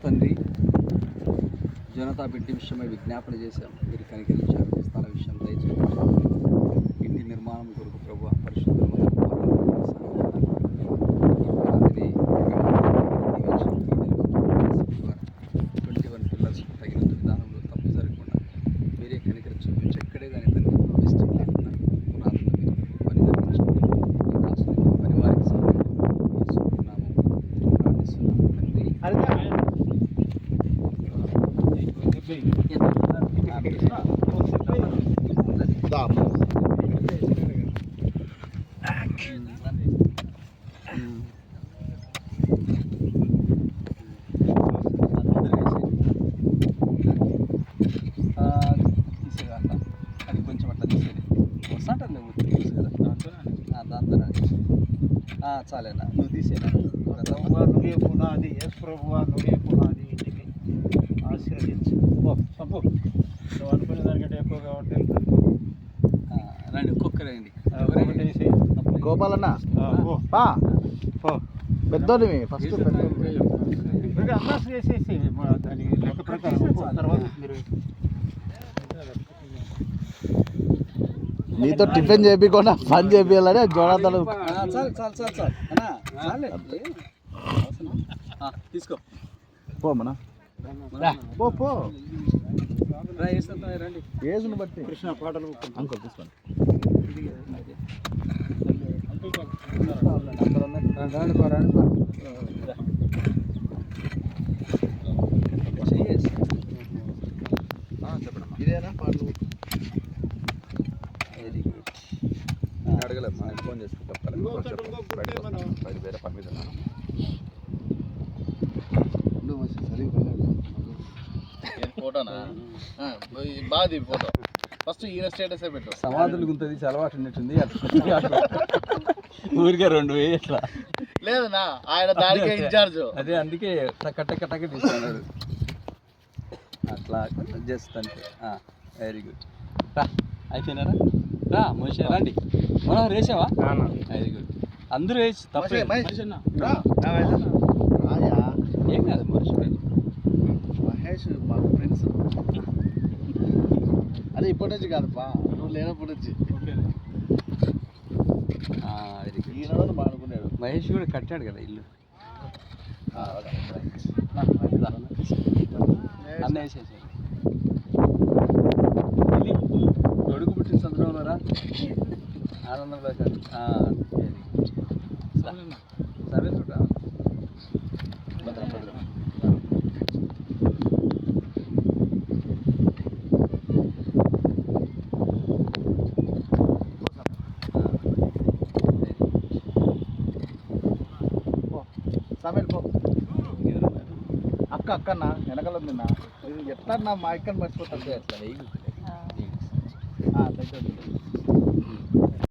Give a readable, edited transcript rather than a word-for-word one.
తండ్రి, జనతా బిడ్డ విషయమై విజ్ఞాపన చేశాం. మీరు కనికరించారు. స్థల విషయం దయచేసి ఇంటి నిర్మాణం కొరకు ప్రభు పరిశుద్ధమైన పిల్లర్స్ తగినంత విధానంలో తప్పు జరగకుండా మీరే కనికరి చూపించి ఎక్కడే దాని తండ్రి మిస్టేక్ లేకుండా పునాదులు పని జరిగించండి. ఈ రాష్ట్రంలో పని వారికి సహాయపడుతున్నాము ప్రార్థిస్తున్నాము తండ్రి. అది కొంచెం అట్లా తీసేది వస్తాంటారు నువ్వు తెలుసు కదా దాంతో చాలేనా నువ్వు తీసేనా నువ్వే పునాది ఎస్ ప్రభువా నువ్వే పునాది ఇంటికి ఆశీర్వదించు సంపు నువ్వు అనుకునే దానికంటే ఎక్కువగా ఉంటే రండి ఒక్కొక్కరండి గోపాలన్న పెద్దోడివి ఫస్ట్ అందాజు చేసేసి దాని లెక్క ప్రకారం తర్వాత మీరు నీతో టిఫిన్ చేపించకుండా పని చేపించాలని జోడతలు తీసుకో పోమనా పో రండి ఏజ్ను బట్టి కృష్ణ పాటలు అంకుల్ తీసుకోండి. ఇదేనా పాటలు వెరీ గుడ్ అడగలేదు మనం ఫోన్ చేసుకుంటాం బయట వేరే పని మీద ఫోటోనా బాది ఫోటో ఫస్ట్ ఈయన స్టేటస్ పెట్టు. సమాధులు గుంతది అలవాటు ఉన్నట్టుంది ఊరికే 2000 ఇట్లా లేదు నా ఆయన దానికే ఇన్ఛార్జ్. అదే అందుకే టక్క తీసుకున్నాడు అట్లా జస్ట్ అంతే. వెరీ గుడ్ రా అయిపోయినారా రా మనిషి రండి మనం రేసావా వెరీ గుడ్ అందరూ వేసి తప్పే ఏం కాదు మనిషి మహేష్ మా ఫ్రెండ్స్ అదే ఇప్పటి నుంచి కాదుపా నువ్వు లేనప్పటి నుంచి వెరీ గుడ్ ఈయన బాగున్నాడు. మహేష్ కూడా కట్టాడు కదా ఇల్లు అన్న వేసేసాడు కొడుకు పుట్టిన సందర్భంలో రా ఆనందంలో కాదు సరే చూడ సమీర్ పో అక్కన్నా వెనకాల ఉంది నా ఎట్లా నా మా అక్కని మర్చిపోతాను అట్లా